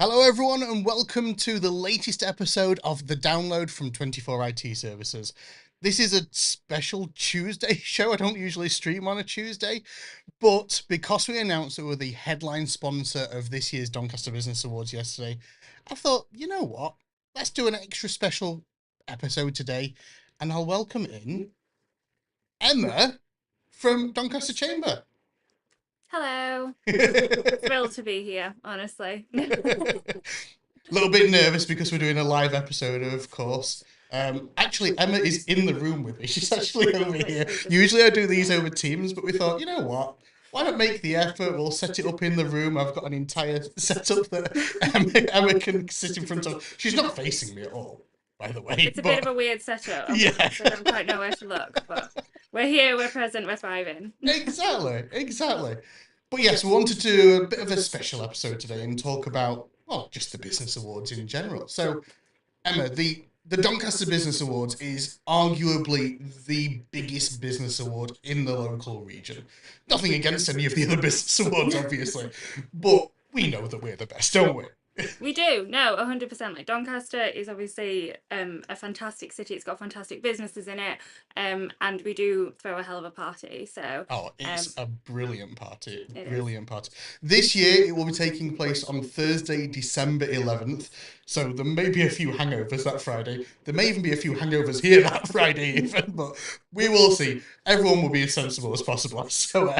Hello, everyone, and welcome to the latest episode of the Download from 24 IT Services. This is a special Tuesday show. I don't usually stream on a Tuesday, but because we announced that we're the headline sponsor of this year's Doncaster Business Awards yesterday, I thought, you know what? Let's do an extra special episode today, and I'll welcome in Emma from Doncaster Chamber. Hello. Thrilled to be here, honestly. A little bit nervous because we're doing a live episode, of course. Actually, Emma is in the room with me. She's actually over here. Usually I do these over Teams, but we thought, you know what? Why not make the effort? We'll set it up in the room. I've got an entire setup that Emma can sit in front of. She's not facing me at all, by the way. It's a bit of a weird setup. Yeah. I don't quite know where to look, but we're here, we're present, we're thriving. Exactly. But yes, we wanted to do a bit of a special episode today and talk about, well, just the business awards in general. So, Emma, the Doncaster Business Awards is arguably the biggest business award in the local region. Nothing against any of the other business awards, obviously, but we know that we're the best, don't we? We do, no, 100%. Like Doncaster is obviously a fantastic city. It's got fantastic businesses in it, and we do throw a hell of a party. So, it's a brilliant party, party. This year it will be taking place on Thursday, December 11th. So there may be a few hangovers that Friday. There may even be a few hangovers here that Friday, even. But we will see. Everyone will be as sensible as possible. So,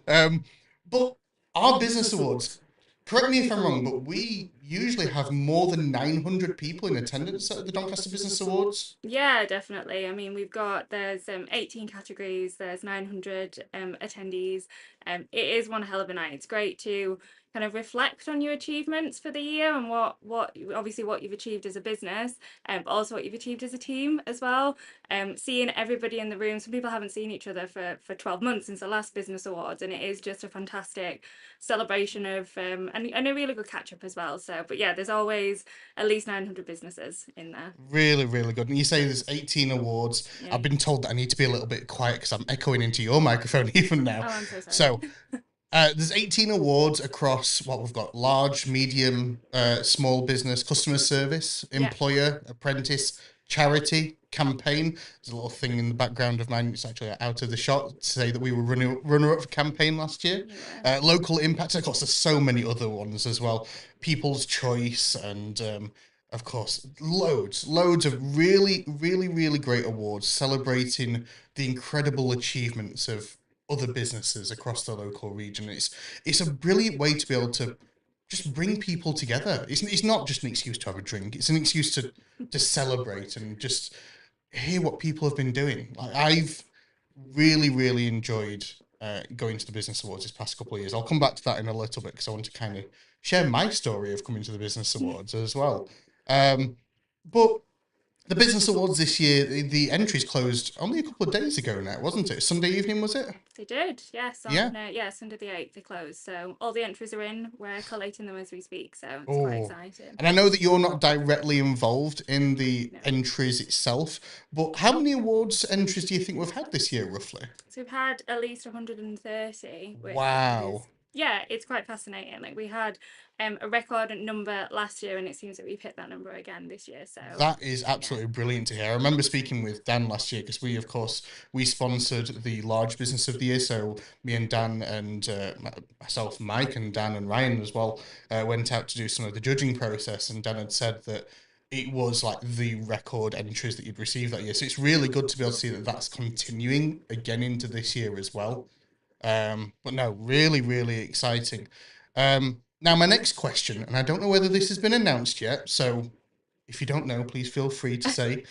but our business awards. Correct me if I'm wrong, but we usually have more than 900 people in attendance at the Doncaster Business Awards. Yeah, definitely. I mean, there's 18 categories, there's 900 attendees. It is one hell of a night. It's great to kind of reflect on your achievements for the year and what obviously what you've achieved as a business, but also what you've achieved as a team as well. Seeing everybody in the room. Some people haven't seen each other for 12 months since the last business awards, and it is just a fantastic celebration of and a really good catch up as well. So, but yeah, there's always at least 900 businesses in there. Really, really good. And you say there's 18 awards. Yeah. I've been told that I need to be a little bit quiet because I'm echoing into your microphone even now. Oh, I'm so sorry. So, there's 18 awards across what we've got: large, medium, small business, customer service, employer, apprentice, charity, campaign. There's a little thing in the background of mine. It's actually out of the shot to say that we were runner-up for campaign last year. Yeah. Local impact. Of course, there's so many other ones as well. People's choice and of course, loads of really, really, really great awards celebrating the incredible achievements of other businesses across the local region. It's a brilliant way to be able to just bring people together. It's not just an excuse to have a drink. It's an excuse to celebrate and just hear what people have been doing. Like, I've really, really enjoyed going to the Business Awards this past couple of years. I'll come back to that in a little bit because I want to kind of share my story of coming to the Business Awards as well. But the Business Awards this year, the entries closed only a couple of days ago now, wasn't it? Sunday evening, was it? They did, yes. Sunday the 8th they closed. So all the entries are in. We're collating them as we speak, so it's quite exciting. And I know that you're not directly involved in the entries itself, but how many awards entries do you think we've had this year, roughly? So we've had at least 130. Wow. Yeah, it's quite fascinating. Like we had a record number last year, and it seems that we've hit that number again this year. So that is absolutely brilliant to hear. I remember speaking with Dan last year because we sponsored the large business of the year. So me and Dan and myself, Mike, and Dan and Ryan as well went out to do some of the judging process, and Dan had said that it was like the record entries that you'd received that year. So it's really good to be able to see that that's continuing again into this year as well. But no, really, really exciting. Now, my next question, and I don't know whether this has been announced yet, so if you don't know, please feel free to say.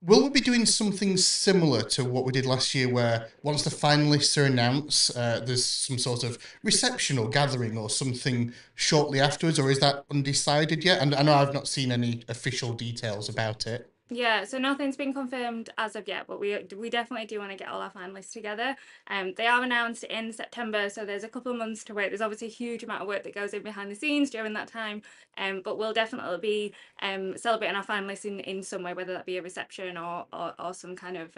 Will we be doing something similar to what we did last year where once the finalists are announced, there's some sort of reception or gathering or something shortly afterwards, or is that undecided yet? And I know I've not seen any official details about it. Yeah, so nothing's been confirmed as of yet, but we definitely do want to get all our finalists together. They are announced in September, so there's a couple of months to wait. There's obviously a huge amount of work that goes in behind the scenes during that time, but we'll definitely be celebrating our finalists in some way, whether that be a reception or some kind of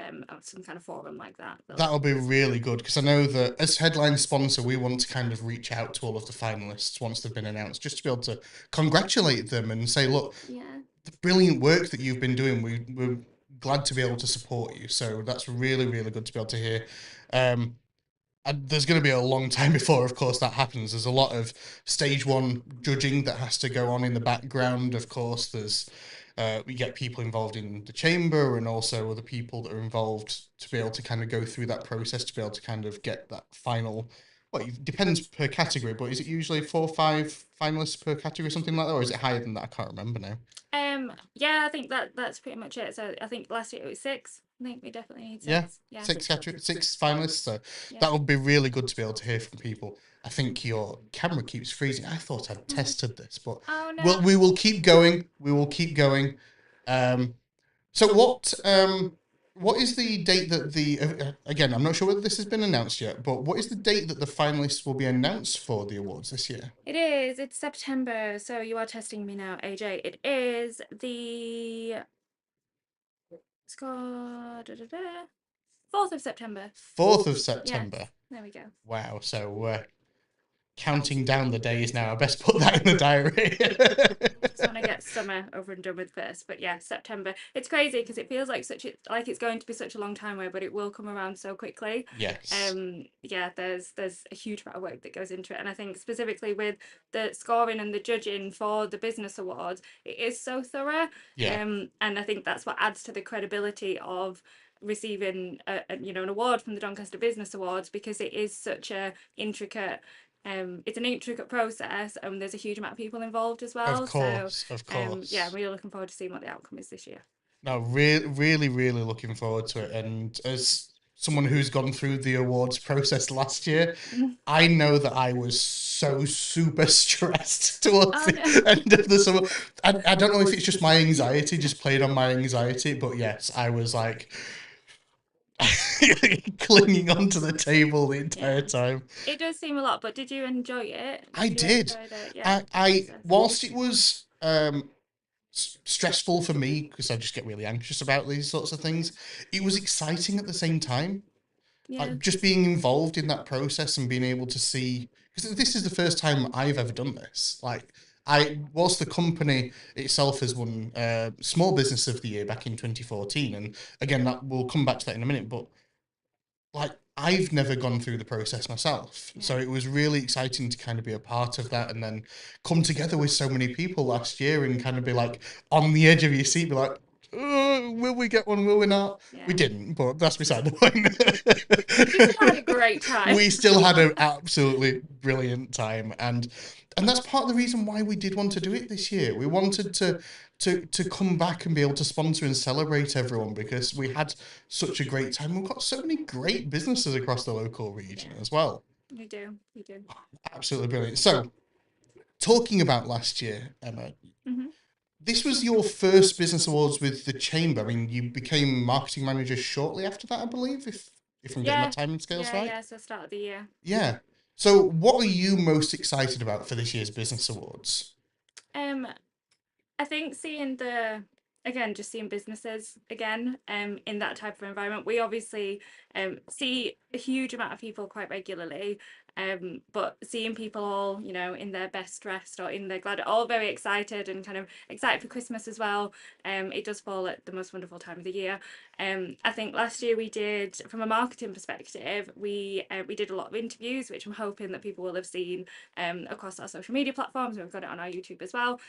forum like that. That'll be really good because I know that as headline sponsor, we want to kind of reach out to all of the finalists once they've been announced, just to be able to congratulate them and say, look, Yeah. the brilliant work that you've been doing, we're glad to be able to support you. So that's really, really good to be able to hear. And there's going to be a long time before, of course, that happens. There's a lot of stage one judging that has to go on in the background. Of course, we get people involved in the chamber and also other people that are involved to be able to kind of go through that process to be able to kind of get that final. Well, it depends per category, but is it usually 4 or 5 finalists per category, something like that, or is it higher than that? I can't remember now. Yeah, I think that's pretty much it. So I think last year it was six. I think we definitely need Yeah, six. Yeah. 6 finalists. So Yeah. that would be really good to be able to hear from people. I think your camera keeps freezing. I thought I'd tested this, but Oh well, no. we will keep going. We will keep going. So what is the date that again? I'm not sure whether this has been announced yet, but what is the date that the finalists will be announced for the awards this year? It is. It's September. So you are testing me now, AJ. It is the score 4th of September. 4th of September. Yes. There we go. Wow. So counting down the days now. I best put that in the diary. Just want to get summer over and done with first, but yeah, September. It's crazy because it feels like it's going to be such a long time away, but it will come around so quickly. Yes. Yeah, there's a huge amount of work that goes into it, and I think specifically with the scoring and the judging for the business awards, it is so thorough. Yeah. And I think that's what adds to the credibility of receiving an award from the Doncaster Business Awards, because it is such a intricate it's an intricate process, and there's a huge amount of people involved as Of well. So, course. Of yeah, I'm course. really looking forward to seeing what the outcome is this year. No, really, really looking forward to it. And as someone who's gone through the awards process last year, I know that I was so super stressed towards Oh no. the end of the summer. I don't know if it's just my anxiety, just played on my anxiety, but yes, I was like clinging onto the table the entire Yeah. time. It does seem a lot, but did you enjoy it? I Did you did. enjoy the process? Whilst it was stressful for me because I just get really anxious about these sorts of things, it was exciting at the same time. Yeah. Like just being involved in that process and being able to see, because this is the first time I've ever done this. Like whilst the company itself has won Small Business of the Year back in 2014, and again that we'll come back to that in a minute, but like I've never gone through the process myself. Yeah. So it was really exciting to kind of be a part of that and then come together with so many people last year and kind of be like on the edge of your seat, be like, will we get one? Will we not? Yeah. We didn't, but that's beside the point. We still had a great time. We still had an absolutely brilliant time, and that's part of the reason why we did want to do it this year. We wanted to come back and be able to sponsor and celebrate everyone because we had such a great time. We've got so many great businesses across the local region as well. We do. We do. Absolutely brilliant. So, talking about last year, Emma, this was your first business awards with the chamber. I mean, you became marketing manager shortly after that, I believe, if I'm getting my timing scales right. Yeah, so start of the year. Yeah. So, what are you most excited about for this year's business awards? I think just seeing businesses again in that type of environment. We obviously see a huge amount of people quite regularly, but seeing people all, in their best dressed or in their glad, all very excited and kind of excited for Christmas as well. It does fall at the most wonderful time of the year. I think last year we did, from a marketing perspective, we did a lot of interviews, which I'm hoping that people will have seen across our social media platforms, and we've got it on our YouTube as well,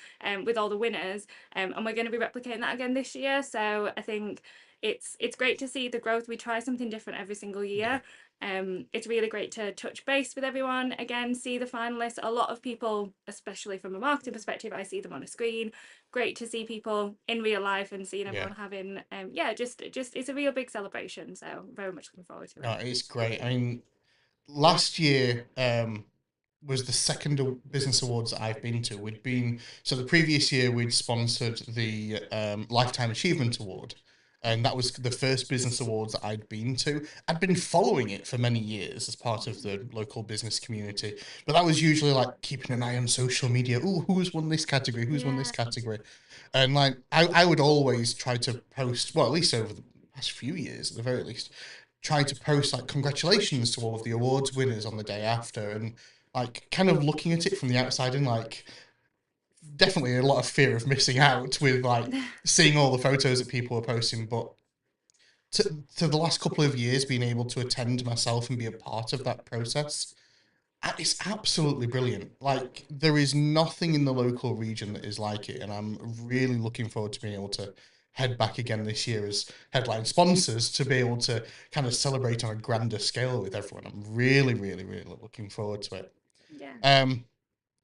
with all the winners, and we're going to be replicating that again this year. So I think it's great to see the growth. We try something different every single year. It's really great to touch base with everyone again, see the finalists. A lot of people, especially from a marketing perspective, I see them on a screen. Great to see people in real life and seeing everyone having just it's a real big celebration. So very much looking forward to it. No, it's great. I mean, last year was the second business awards that I've been to. We'd been so the previous year we'd sponsored the Lifetime Achievement Award, and that was the first business awards that I'd been to. I'd been following it for many years as part of the local business community, but that was usually like keeping an eye on social media. Oh, who's won this category? Who's won this Yeah. category? And like I would always try to post, well, at least over the past few years, at the very least, try to post like congratulations to all of the awards winners on the day after, and like kind of looking at it from the outside and like definitely a lot of fear of missing out with like seeing all the photos that people are posting. But to the last couple of years, being able to attend myself and be a part of that process, it's absolutely brilliant. Like there is nothing in the local region that is like it, and I'm really looking forward to being able to head back again this year as headline sponsors to be able to kind of celebrate on a grander scale with everyone. I'm really, really, really looking forward to it. Yeah. Um,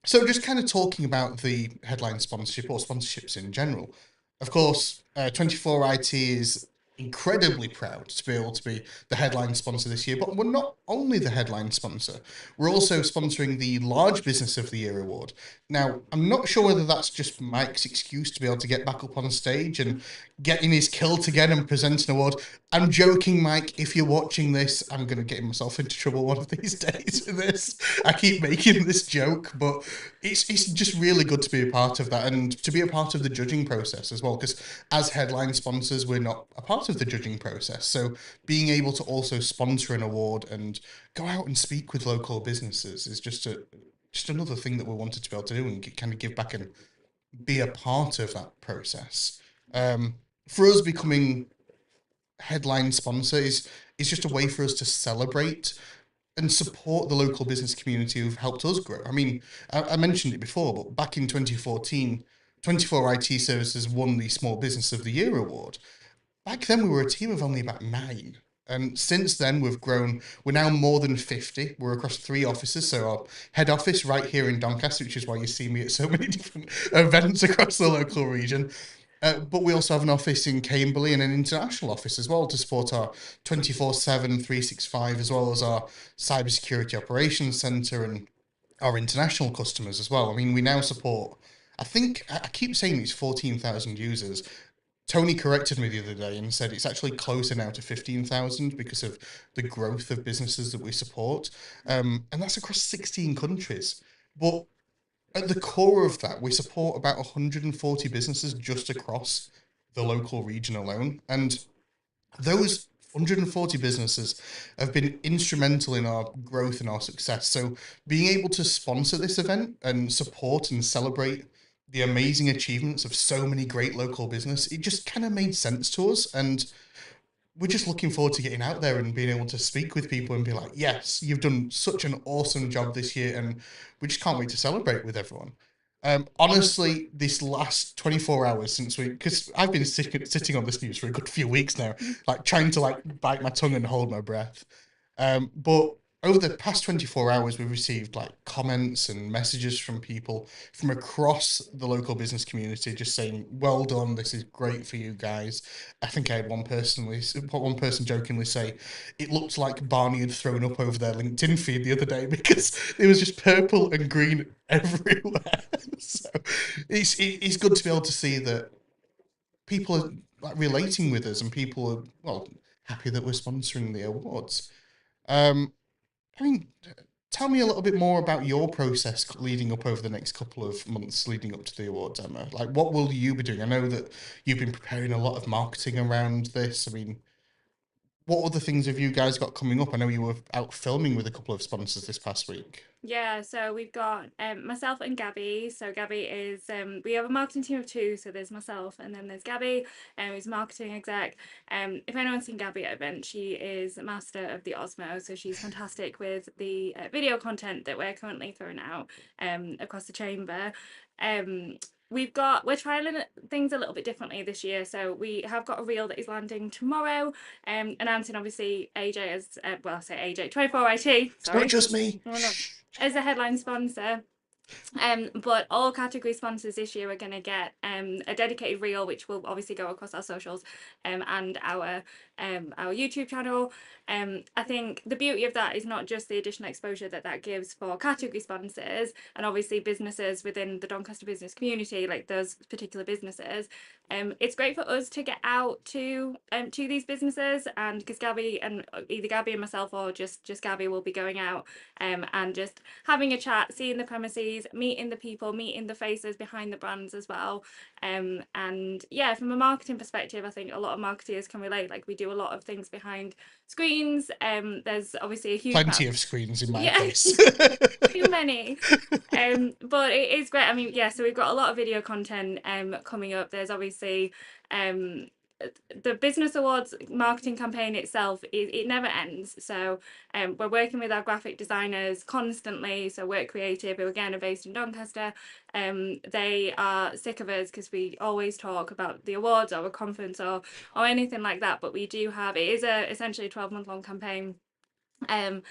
so just kind of talking about the headline sponsorship or sponsorships in general. Of course, 24 IT is incredibly proud to be able to be the headline sponsor this year, but we're not only the headline sponsor, we're also sponsoring the Large Business of the Year award. Now, I'm not sure whether that's just Mike's excuse to be able to get back up on stage and get in his kilt again and present an award. I'm joking, Mike. If you're watching this, I'm going to get myself into trouble one of these days with this. I keep making this joke, but it's just really good to be a part of that and to be a part of the judging process as well. Because as headline sponsors, we're not a part of the judging process. So being able to also sponsor an award and go out and speak with local businesses is just another thing that we wanted to be able to do and kind of give back and be a part of that process. For us, becoming headline sponsor is just a way for us to celebrate and support the local business community who've helped us grow. I mean, I mentioned it before, but back in 2014, 24 IT Services won the Small Business of the Year award. Back then, we were a team of only about 9. And since then, we've grown. We're now more than 50. We're across 3 offices. So, our head office right here in Doncaster, which is why you see me at so many different events across the local region. But we also have an office in Cambly and an international office as well to support our 24/7, 365, as well as our cybersecurity operations centre and our international customers as well. I mean, we now support, I think, I keep saying it's 14,000 users. Tony corrected me the other day and said it's actually closer now to 15,000 because of the growth of businesses that we support. And that's across 16 countries. But at the core of that, we support about 140 businesses just across the local region alone. And those 140 businesses have been instrumental in our growth and our success. So being able to sponsor this event and support and celebrate the amazing achievements of so many great local business, it just kind of made sense to us. And we're just looking forward to getting out there and being able to speak with people and be like, yes, you've done such an awesome job this year, and we just can't wait to celebrate with everyone. Honestly, this last 24 hours since because I've been sitting on this news for a good few weeks now, like trying to like bite my tongue and hold my breath. But over the past 24 hours, we've received like comments and messages from people from across the local business community just saying, well done, this is great for you guys. I think I had one person jokingly say, it looked like Barney had thrown up over their LinkedIn feed the other day because it was just purple and green everywhere. So it's good to be able to see that people are like relating with us and people are, well, happy that we're sponsoring the awards. Um, I mean, tell me a little bit more about your process leading up over the next couple of months leading up to the awards, Emma. Like, what will you be doing? I know that you've been preparing a lot of marketing around this. I mean, what other things have you guys got coming up? I know you were out filming with a couple of sponsors this past week. Yeah, so we've got myself and Gabby. So Gabby is we have a marketing team of 2, so there's myself and then there's Gabby, who's marketing exec. If anyone's seen Gabby at event, she is master of the Osmo, so she's fantastic with the video content that we're currently throwing out across the chamber. We're trying things a little bit differently this year, so we have got a reel that is landing tomorrow, announcing obviously AJ as well, I say AJ 24 IT. It's not Sorry, just me. oh, no, as a headline sponsor. But all category sponsors this year are going to get a dedicated reel, which will obviously go across our socials and our YouTube channel. I think the beauty of that is not just the additional exposure that that gives for category sponsors and obviously businesses within the Doncaster business community, like those particular businesses. It's great for us to get out to these businesses, and because Gabby and either Gabby and myself or just Gabby will be going out and just having a chat, seeing the premises, meeting the people, meeting the faces behind the brands as well. And yeah, from a marketing perspective, I think a lot of marketers can relate. Like we do a lot of things behind screens. There's obviously a huge Plenty amount of screens in my yeah, case. too many. But it is great. I mean, yeah, so we've got a lot of video content coming up. There's obviously the business awards marketing campaign itself it never ends, so we're working with our graphic designers constantly. So Work Creative, who again are based in Doncaster, they are sick of us because we always talk about the awards or a conference or anything like that, but we do have it is essentially a 12-month long campaign. And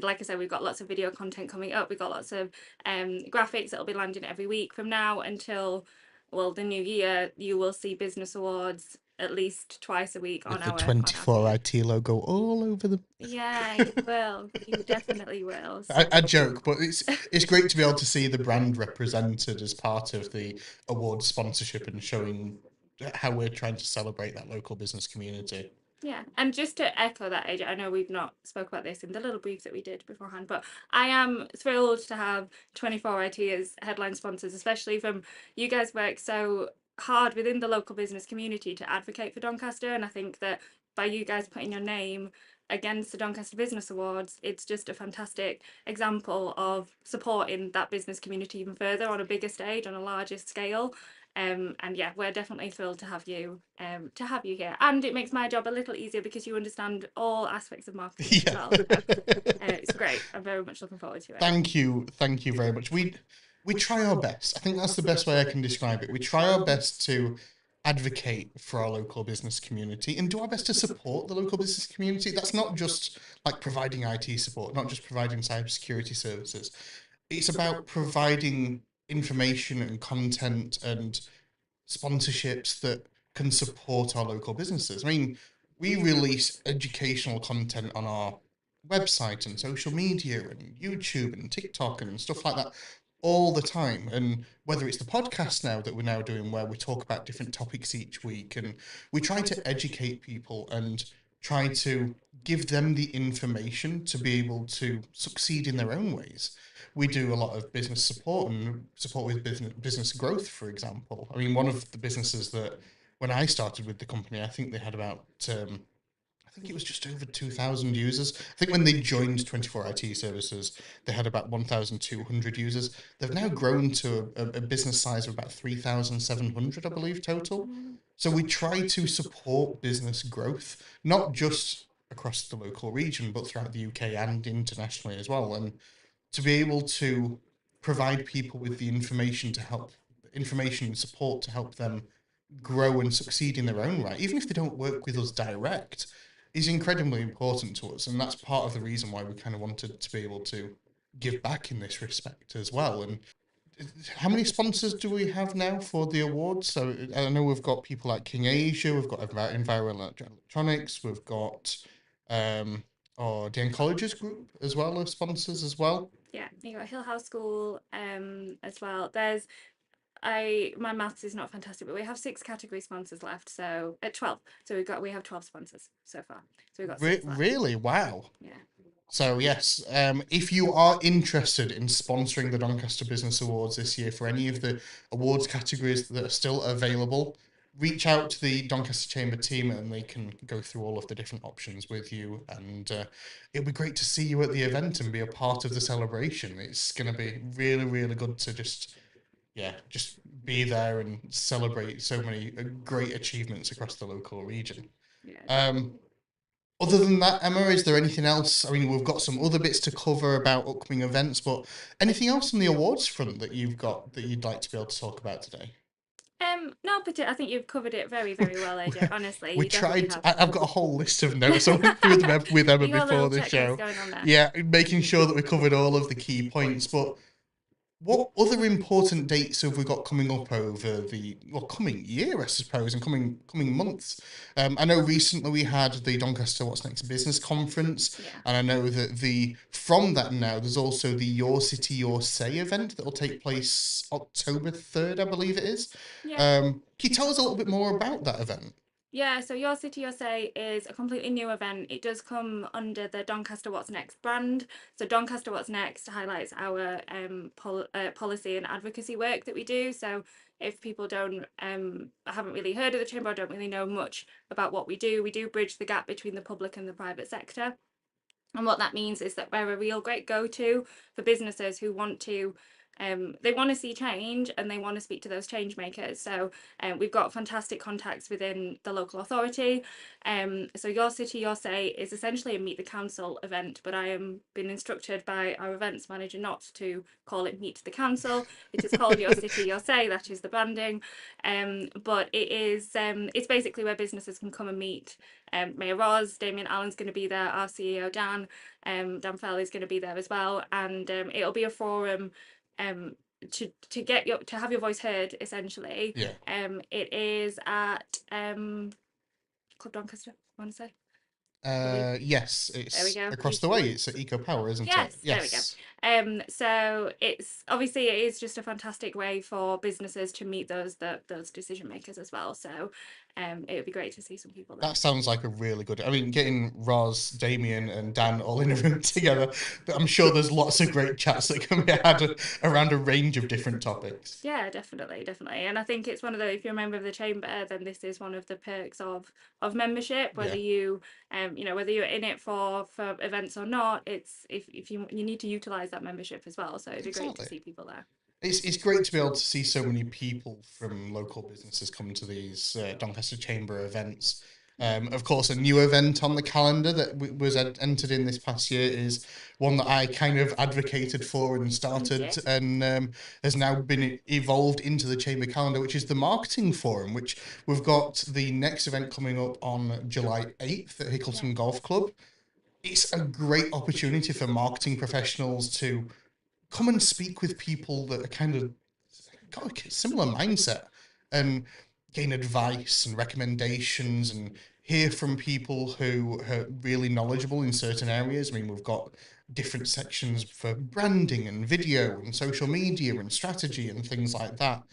like I said, we've got lots of video content coming up. We've got lots of graphics that'll be landing every week from now until, well, the new year. You will see business awards at least twice a week With on the our 24 feed. IT logo all over them. Yeah, you will. You definitely will. So I joke, but it's great to be able to see the brand represented as part of the award sponsorship and showing how we're trying to celebrate that local business community. yeah, and just to echo that, AJ, I know we've not spoke about this in the little brief that we did beforehand, but I am thrilled to have 24 IT as headline sponsors, especially from you guys work so hard within the local business community to advocate for Doncaster, and I think that by you guys putting your name against the Doncaster Business Awards, it's just a fantastic example of supporting that business community even further on a bigger stage, on a larger scale. And yeah, we're definitely thrilled to have you here, and it makes my job a little easier because you understand all aspects of marketing as Yeah. well. So it's great. I'm very much looking forward to it. Thank you very much. We try our best. I think that's the best way I can describe it. We try our best to advocate for our local business community and do our best to support the local business community. That's not just like providing IT support, not just providing cybersecurity services. It's about providing information and content and sponsorships that can support our local businesses. I mean, we release educational content on our website and social media and YouTube and TikTok and stuff like that all the time. And whether it's the podcast now that we're now doing where we talk about different topics each week, and we try to educate people and try to give them the information to be able to succeed in their own ways. We do a lot of business support and support with business growth, for example. I mean, one of the businesses that when I started with the company, I think they had about I think it was just over 2,000 users. I think when they joined 24 IT Services, they had about 1,200 users. They've now grown to a business size of about 3,700, I believe, total. So we try to support business growth, not just across the local region, but throughout the UK and internationally as well. And to be able to provide people with the information and support to help them grow and succeed in their own right, even if they don't work with us direct, is incredibly important to us. And that's part of the reason why we kind of wanted to be able to give back in this respect as well. And how many sponsors do we have now for the awards? So I know we've got people like King Asia, we've got Environmental Electronics, we've got our DN Colleges group as well as sponsors as well. Yeah, you got Hill House School as well. My maths is not fantastic, but we have 6 category sponsors left. So at 12. So we have 12 sponsors so far. So we've got 6 left. Really? Wow. Yeah. So yes, if you are interested in sponsoring the Doncaster Business Awards this year for any of the awards categories that are still available, reach out to the Doncaster Chamber team and they can go through all of the different options with you. And it'll be great to see you at the event and be a part of the celebration. It's going to be really, really good to just be there and celebrate so many great achievements across the local region. Yeah. Other than that, Emma, is there anything else? I mean, we've got some other bits to cover about upcoming events, but anything else on the awards front that you've got that you'd like to be able to talk about today? No, but I think you've covered it very, very well, AJ. Honestly, We you definitely tried. have. I've got a whole list of notes. I went through them with Emma You got a before little the checklist show. going on there. Yeah, making sure that we covered all of the key points. But What other important dates have we got coming up over the coming year, I suppose, and coming months? I know recently we had the Doncaster What's Next Business Conference, Yeah. and I know that the from that now there's also the Your City Your Say event that will take place October 3rd, I believe it is. Yeah. Can you tell us a little bit more about that event? Yeah, so Your City Your Say is a completely new event. It does come under the Doncaster What's Next brand. So Doncaster What's Next highlights our policy and advocacy work that we do. So if people don't haven't really heard of the chamber or don't really know much about what we do bridge the gap between the public and the private sector. And what that means is that we're a real great go-to for businesses who want to they want to see change and they want to speak to those change makers. So we've got fantastic contacts within the local authority. So Your City Your Say is essentially a meet the council event, but I am been instructed by our events manager not to call it meet the council. It is called Your City Your Say. That is the branding. But it is it's basically where businesses can come and meet Mayor Roz, Damien Allen's going to be there, our CEO Dan Fell is going to be there as well, and it'll be a forum to get your to have your voice heard essentially. Yeah. It is at Club Doncaster, I want to say. Yes, There we it's go. across the way. It's at Eco Power, isn't it? Yes, there we go. So it's obviously it is just a fantastic way for businesses to meet those decision makers as well. So it would be great to see some people there. That sounds like a really good. I mean, getting Roz, Damien, and Dan all in a room together. I'm sure there's lots of great chats that can be had around a range of different topics. Yeah, definitely, definitely. And I think it's one of the if you're a member of the chamber, then this is one of the perks of membership. Whether you whether you're in it for events or not, it's if you need to utilize that membership as well. So it'd be great to see people there. It's great to be able to see so many people from local businesses come to these Doncaster Chamber events. Of course, a new event on the calendar that was entered in this past year is one that I kind of advocated for and started and has now been evolved into the Chamber calendar, which is the Marketing Forum, which we've got the next event coming up on July 8th at Hickleton Golf Club. It's a great opportunity for marketing professionals to come and speak with people that are kind of got a similar mindset and gain advice and recommendations and hear from people who are really knowledgeable in certain areas. I mean, we've got different sections for branding and video and social media and strategy and things like that.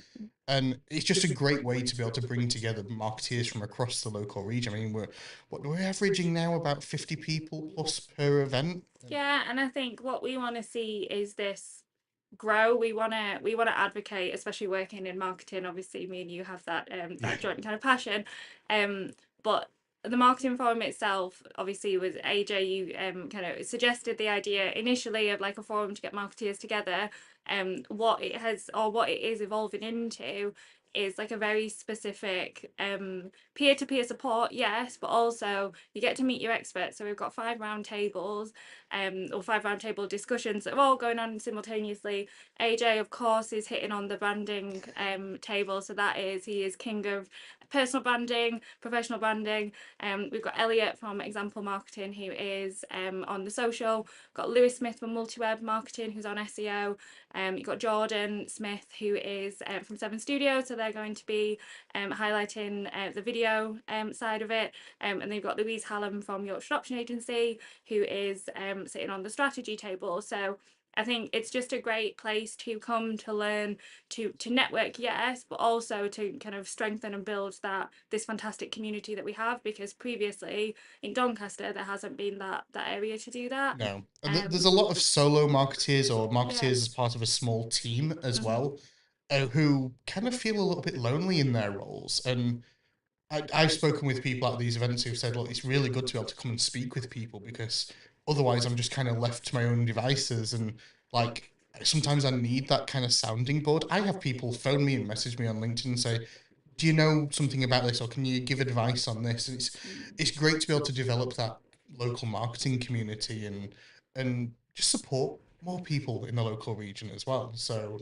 And it's just a great way to be able to bring together marketeers from across the local region. I mean, we're averaging now about 50 people plus per event. Yeah, and I think what we want to see is this grow. We want to advocate, especially working in marketing. Obviously, me and you have that joint kind of passion. But the marketing forum itself, obviously, was AJ. You kind of suggested the idea initially of like a forum to get marketeers together. What it has or what it is evolving into is like a very specific peer-to-peer support, yes, but also you get to meet your experts. So we've got 5 round tables or 5 round table discussions that are all going on simultaneously. AJ, of course, is hitting on the branding table. So he is king of personal branding, professional branding. We've got Elliot from Example Marketing, who is on the social. We've got Lewis Smith from Multiweb Marketing, who's on SEO. You've got Jordan Smith, who is from 7 Studios, so they're going to be highlighting the video side of it. And then you've got Louise Hallam from Yorkshire Option Agency, who is sitting on the strategy table. So I think it's just a great place to come to learn, to network, yes, but also to kind of strengthen and build this fantastic community that we have, because previously in Doncaster there hasn't been that area to do that. No, there's a lot of solo marketeers or marketeers as part of a small team as well, who kind of feel a little bit lonely in their roles. And I've spoken with people at these events who've said, look, it's really good to be able to come and speak with people because otherwise I'm just kind of left to my own devices. And like, sometimes I need that kind of sounding board. I have people phone me and message me on LinkedIn and say, do you know something about this, or can you give advice on this? And it's great to be able to develop that local marketing community and just support more people in the local region as well. So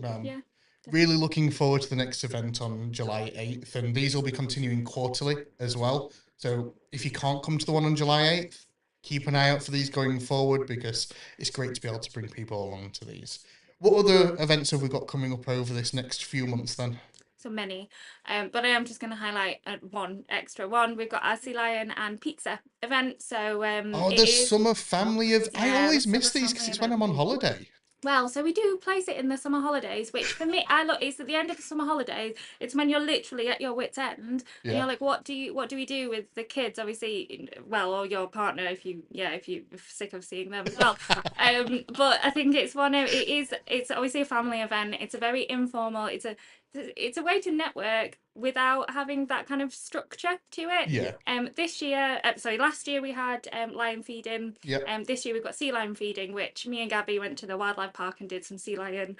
really looking forward to the next event on July 8th, and these will be continuing quarterly as well. So if you can't come to the one on July 8th, keep an eye out for these going forward, because it's great to be able to bring people along to these. What other events have we got coming up over this next few months then? So many. But I am just going to highlight one extra one. We've got our Sea Lion and Pizza event. So Oh, it the is, summer family of. I yeah, the always miss summer these because family it's when event. I'm on holiday. Well, so we do place it in the summer holidays, which for me, I look, it's at the end of the summer holidays. It's when you're literally at your wit's end, and Yeah. you're like, what do we do with the kids? Obviously, well, or your partner if you, yeah, if you're sick of seeing them as well. But I think it's it's obviously a family event. It's a very informal. It's a way to network without having that kind of structure to it. Yeah. Last year we had lion feeding. Yep. This year we've got sea lion feeding, which me and Gabby went to the wildlife park and did some sea lion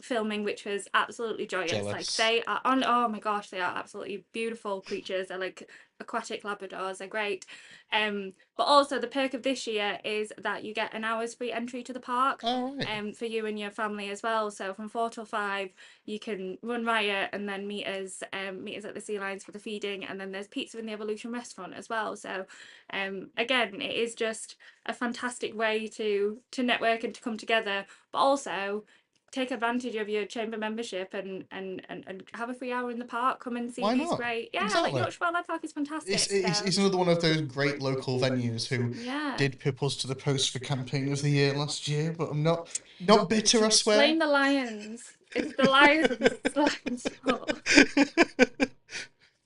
filming, which was absolutely joyous. Like Jealous. they are on, oh my gosh, they are absolutely beautiful creatures. They're like aquatic Labradors. They're great. But also the perk of this year is that you get an hour's free entry to the park. All right. For you and your family as well. So from 4 till 5, you can run riot and then meet us at the Sea Lions for the feeding, and then there's pizza in the Evolution restaurant as well. So again, it is just a fantastic way to network and to come together, but also take advantage of your chamber membership and have a free hour in the park. Come and see Why these not? great, yeah, like Exactly. Yorkshire Wildlife Park is fantastic. So It's another one of those great local venues who yeah, did pip us to the post for campaign of the year last year, but I'm not bitter, I swear. blame the lions. It's the lions. It's the lions' fault.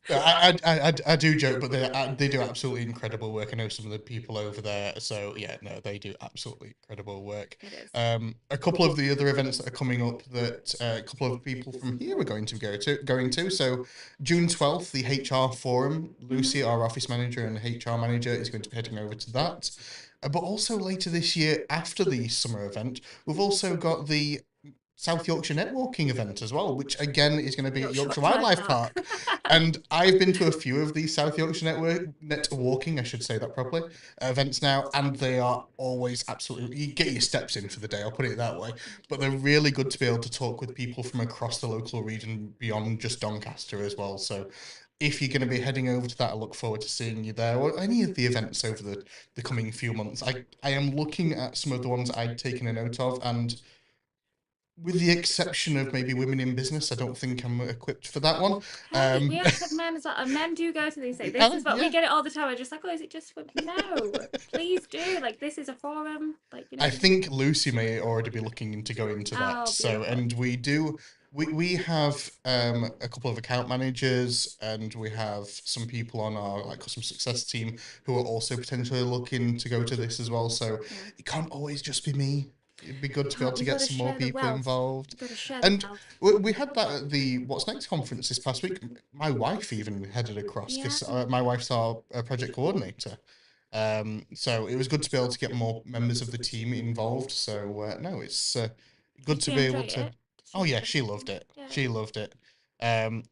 I do joke, but they do absolutely incredible work. I know some of the people over there, so yeah, no, they do absolutely incredible work. It is. A couple of the other events that are coming up that a couple of people from here are going to going to. So June 12th, the HR forum. Lucy, our office manager and HR manager, is going to be heading over to that. But also later this year, after the summer event, we've also got the South Yorkshire networking event as well, which again is going to be at Yorkshire Wildlife Park. And I've been to a few of these South Yorkshire networking, I should say that properly, events now, and they are always absolutely, you get your steps in for the day, I'll put it that way. But they're really good to be able to talk with people from across the local region beyond just Doncaster as well. So if you're going to be heading over to that, I look forward to seeing you there, or any of the events over the coming few months. I am looking at some of the ones I'd taken a note of, and with the exception of maybe women in business, I don't think I'm equipped for that one. Hey, we have had men as well, and men do go to these things. This is what we Yeah. get it all the time. We're just like, oh, is it just for no? Please do. Like, this is a forum. Like, I think Lucy may already be looking into going into that. Oh, So, beautiful. and we have a couple of account managers, and we have some people on our like customer success team who are also potentially looking to go to this as well. So it can't always just be me. It'd be good to be able to You've get got to some more share the people wealth. involved. You've got to share the And wealth. we had that at the What's Next conference this past week. My wife even headed across because Yeah. my wife's our project coordinator. So it was good to be able to get more members of the team involved. So no, it's good Did to she be enjoy able to. it? Oh yeah, she loved it. Yeah. She loved it.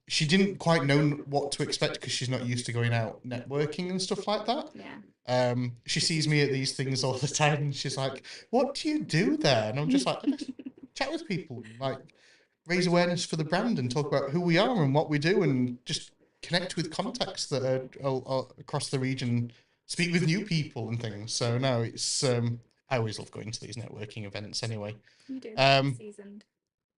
She didn't quite know what to expect because she's not used to going out networking and stuff like that. Yeah. She sees me at these things all the time, and she's like, "What do you do there?" And I'm just like, "I just chat with people, like raise awareness for the brand, and talk about who we are and what we do, and just connect with contacts that are across the region, speak with new people and things." So no, it's I always love going to these networking events anyway. You do. Um, Seasoned.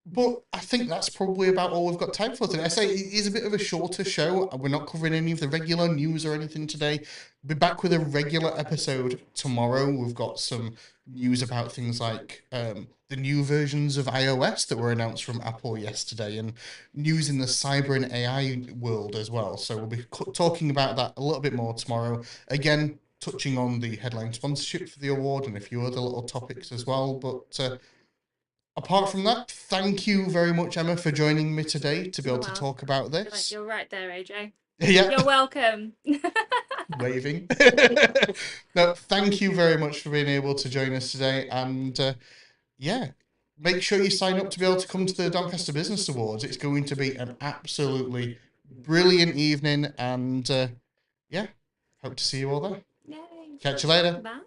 but I think that's probably about all we've got time for today. I say it is a bit of a shorter show. We're not covering any of the regular news or anything today. We'll be back with a regular episode tomorrow. We've got some news about things like the new versions of iOS that were announced from Apple yesterday, and news in the cyber and AI world as well. So we'll be talking about that a little bit more tomorrow. Again, touching on the headline sponsorship for the award and a few other little topics as well. But apart from that, thank you very much, Emma, for joining me today to be able to talk about this. You're right there, AJ. Yeah. You're welcome. Waving. No, thank you very much for being able to join us today. And yeah, make sure you sign up to be able to come to the Doncaster Business Awards. It's going to be an absolutely brilliant evening. And yeah, hope to see you all there. Yay. Catch you later. Bye.